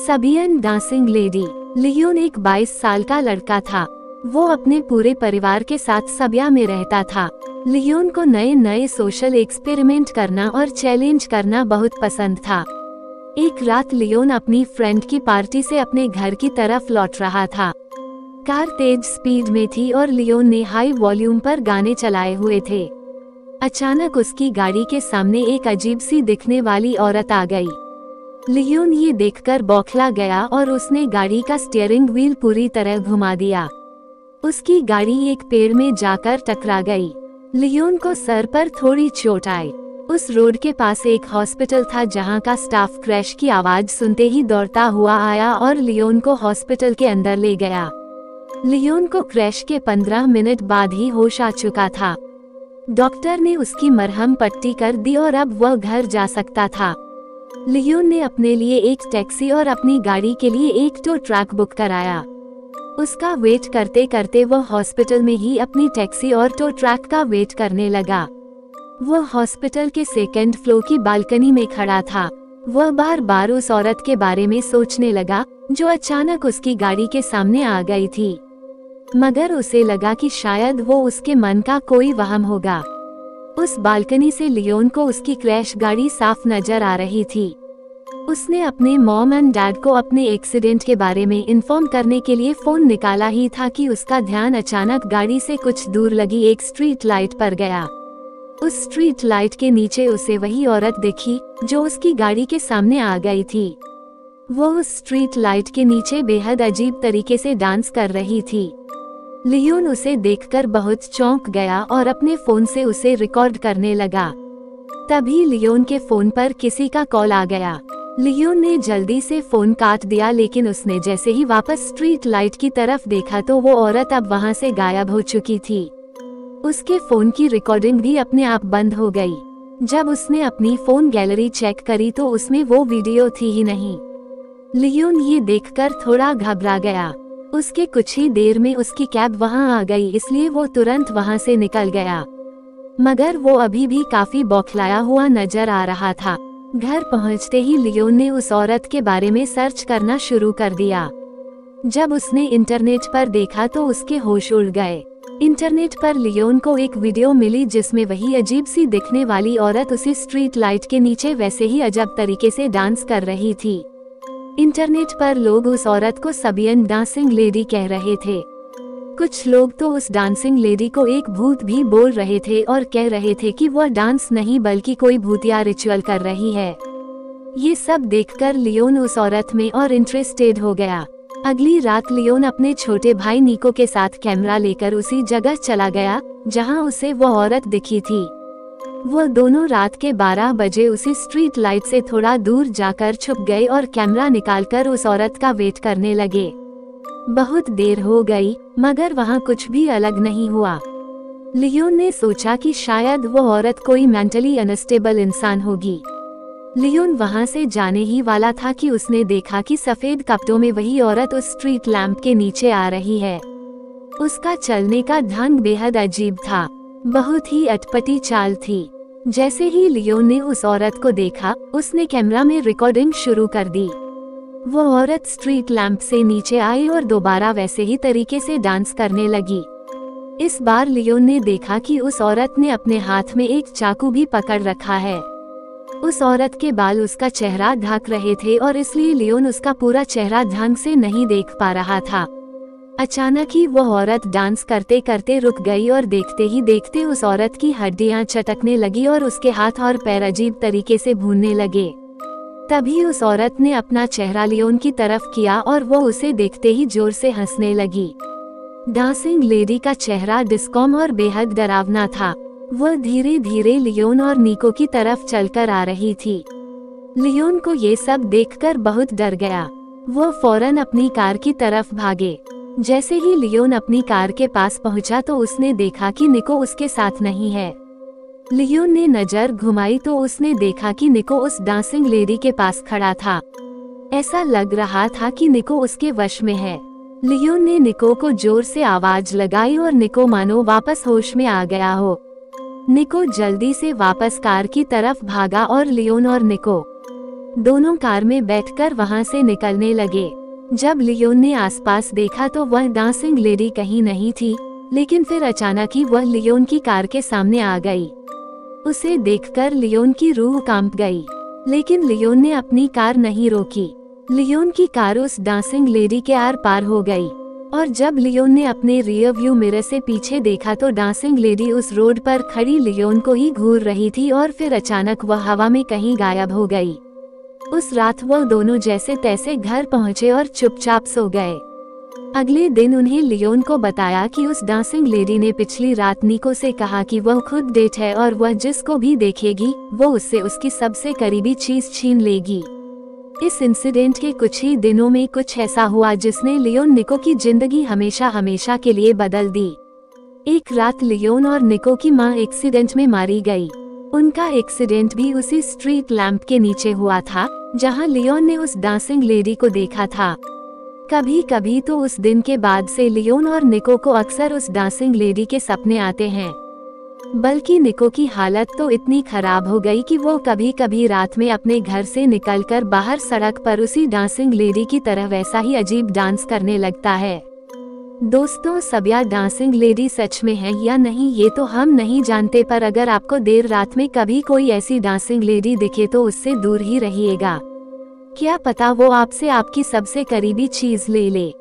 सबियन dancing lady. Leone एक 22 साल का लड़का था। वो अपने पूरे परिवार के साथ सबिया में रहता था। लियोन को नए नए सोशल एक्सपेरिमेंट करना और चैलेंज करना बहुत पसंद था। एक रात लियोन अपनी फ्रेंड की पार्टी से अपने घर की तरफ लौट रहा था। कार तेज स्पीड में थी और लियोन ने हाई वॉल्यूम पर गाने चलाए हुए थे। अचानक उसकी गाड़ी के सामने एक अजीब सी दिखने वाली औरत आ गई। लियोन ये देखकर बौखला गया और उसने गाड़ी का स्टीयरिंग व्हील पूरी तरह घुमा दिया। उसकी गाड़ी एक पेड़ में जाकर टकरा गई। लियोन को सर पर थोड़ी चोट आई। उस रोड के पास एक हॉस्पिटल था जहां का स्टाफ क्रैश की आवाज सुनते ही दौड़ता हुआ आया और लियोन को हॉस्पिटल के अंदर ले गया। लियोन को क्रैश के 15 मिनट बाद ही होश आ चुका था। डॉक्टर ने उसकी मरहम पट्टी कर दी और अब वह घर जा सकता था। लियोन ने अपने लिए एक टैक्सी और अपनी गाड़ी के लिए एक टो ट्रक बुक कराया। उसका वेट करते करते वह हॉस्पिटल में ही अपनी टैक्सी और टो ट्रक का वेट करने लगा। वह हॉस्पिटल के सेकंड फ्लोर की बालकनी में खड़ा था। वह बार बार उस औरत के बारे में सोचने लगा जो अचानक उसकी गाड़ी के सामने आ गई थी, मगर उसे लगा कि शायद वो उसके मन का कोई वहम होगा। उस बालकनी से लियोन को उसकी क्रैश गाड़ी साफ नजर आ रही थी। उसने अपने मॉम एंड डैड को अपने एक्सीडेंट के बारे में इन्फॉर्म करने के लिए फोन निकाला ही था कि उसका ध्यान अचानक गाड़ी से कुछ दूर लगी एक स्ट्रीट लाइट पर गया। उस स्ट्रीट लाइट के नीचे उसे वही औरत दिखी जो उसकी गाड़ी के सामने आ गई थी। वो उस स्ट्रीट लाइट के नीचे बेहद अजीब तरीके से डांस कर रही थी। लियोन उसे देखकर बहुत चौंक गया और अपने फोन से उसे रिकॉर्ड करने लगा। तभी लियोन के फोन पर किसी का कॉल आ गया। लियोन ने जल्दी से फोन काट दिया, लेकिन उसने जैसे ही वापस स्ट्रीट लाइट की तरफ देखा तो वो औरत अब वहां से गायब हो चुकी थी। उसके फोन की रिकॉर्डिंग भी अपने आप बंद हो गई। जब उसने अपनी फोन गैलरी चेक करी तो उसमें वो वीडियो थी ही नहीं। लियोन ये देखकर थोड़ा घबरा गया। उसके कुछ ही देर में उसकी कैब वहां आ गई, इसलिए वो तुरंत वहां से निकल गया, मगर वो अभी भी काफी बौखलाया हुआ नजर आ रहा था। घर पहुंचते ही लियोन ने उस औरत के बारे में सर्च करना शुरू कर दिया। जब उसने इंटरनेट पर देखा तो उसके होश उड़ गए। इंटरनेट पर लियोन को एक वीडियो मिली जिसमें वही अजीब सी दिखने वाली औरत उसी स्ट्रीट लाइट के नीचे वैसे ही अजब तरीके से डांस कर रही थी। इंटरनेट पर लोग उस औरत को सबियन डांसिंग लेडी कह रहे थे। कुछ लोग तो उस डांसिंग लेडी को एक भूत भी बोल रहे थे और कह रहे थे कि वह डांस नहीं बल्कि कोई भूतिया रिचुअल कर रही है। ये सब देखकर लियोन उस औरत में और इंटरेस्टेड हो गया। अगली रात लियोन अपने छोटे भाई निको के साथ कैमरा लेकर उसी जगह चला गया जहां उसे वह औरत दिखी थी। वो दोनों रात के 12 बजे उसी स्ट्रीट लाइट से थोड़ा दूर जाकर छुप गए और कैमरा निकालकर उस औरत का वेट करने लगे। बहुत देर हो गई मगर वहाँ कुछ भी अलग नहीं हुआ। लियोन ने सोचा कि शायद वो औरत कोई मेंटली अनस्टेबल इंसान होगी। लियोन वहाँ से जाने ही वाला था कि उसने देखा कि सफेद कपड़ों में वही औरत उस स्ट्रीट लैंप के नीचे आ रही है। उसका चलने का ढंग बेहद अजीब था, बहुत ही अटपटी चाल थी। जैसे ही लियोन ने उस औरत को देखा उसने कैमरा में रिकॉर्डिंग शुरू कर दी। वो औरत स्ट्रीट लैंप से नीचे आई और दोबारा वैसे ही तरीके से डांस करने लगी। इस बार लियोन ने देखा कि उस औरत ने अपने हाथ में एक चाकू भी पकड़ रखा है। उस औरत के बाल उसका चेहरा ढक रहे थे और इसलिए लियोन उसका पूरा चेहरा ढंग से नहीं देख पा रहा था। अचानक ही वो औरत डांस करते करते रुक गई और देखते ही देखते उस औरत की हड्डियां चटकने लगी और उसके हाथ और पैर अजीब तरीके से भूनने लगे। तभी उस औरत ने अपना चेहरा लियोन की तरफ किया और वो उसे देखते ही जोर से हंसने लगी। डांसिंग लेडी का चेहरा डिस्कॉम और बेहद डरावना था। वह धीरे धीरे लियोन और निको की तरफ चलकर आ रही थी। लियोन को ये सब देखकर बहुत डर गया। वो फौरन अपनी कार की तरफ भागे। जैसे ही लियोन अपनी कार के पास पहुंचा तो उसने देखा कि निको उसके साथ नहीं है। लियोन ने नजर घुमाई तो उसने देखा कि निको उस डांसिंग लेडी के पास खड़ा था। ऐसा लग रहा था कि निको उसके वश में है। लियोन ने निको को जोर से आवाज लगाई और निको मानो वापस होश में आ गया हो। निको जल्दी से वापस कार की तरफ भागा और लियोन और निको दोनों कार में बैठकर वहां से निकलने लगे। जब लियोन ने आसपास देखा तो वह डांसिंग लेडी कहीं नहीं थी, लेकिन फिर अचानक ही वह लियोन की कार के सामने आ गई। उसे देखकर लियोन की रूह कांप गई, लेकिन लियोन ने अपनी कार नहीं रोकी। लियोन की कार उस डांसिंग लेडी के आर पार हो गई, और जब लियोन ने अपने रियर व्यू मिरर से पीछे देखा तो डांसिंग लेडी उस रोड पर खड़ी लियोन को ही घूर रही थी, और फिर अचानक वह हवा में कहीं गायब हो गई। उस रात वह दोनों जैसे तैसे घर पहुंचे और चुपचाप सो गए। अगले दिन उन्हें लियोन को बताया कि उस डांसिंग लेडी ने पिछली रात निको से कहा कि वह खुद डेट है और वह जिसको भी देखेगी वो उससे उसकी सबसे करीबी चीज छीन लेगी। इस इंसिडेंट के कुछ ही दिनों में कुछ ऐसा हुआ जिसने लियोन निको की जिंदगी हमेशा हमेशा के लिए बदल दी। एक रात लियोन और निको की मां एक्सीडेंट में मारी गई। उनका एक्सीडेंट भी उसी स्ट्रीट लैंप के नीचे हुआ था जहां लियोन ने उस डांसिंग लेडी को देखा था। कभी कभी तो उस दिन के बाद से लियोन और निको को अक्सर उस डांसिंग लेडी के सपने आते हैं। बल्कि निको की हालत तो इतनी खराब हो गई कि वो कभी कभी रात में अपने घर से निकलकर बाहर सड़क पर उसी डांसिंग लेडी की तरह वैसा ही अजीब डांस करने लगता है। दोस्तों, सब्या डांसिंग लेडी सच में है या नहीं ये तो हम नहीं जानते, पर अगर आपको देर रात में कभी कोई ऐसी डांसिंग लेडी दिखे तो उससे दूर ही रहिएगा। क्या पता वो आपसे आपकी सबसे करीबी चीज ले ले।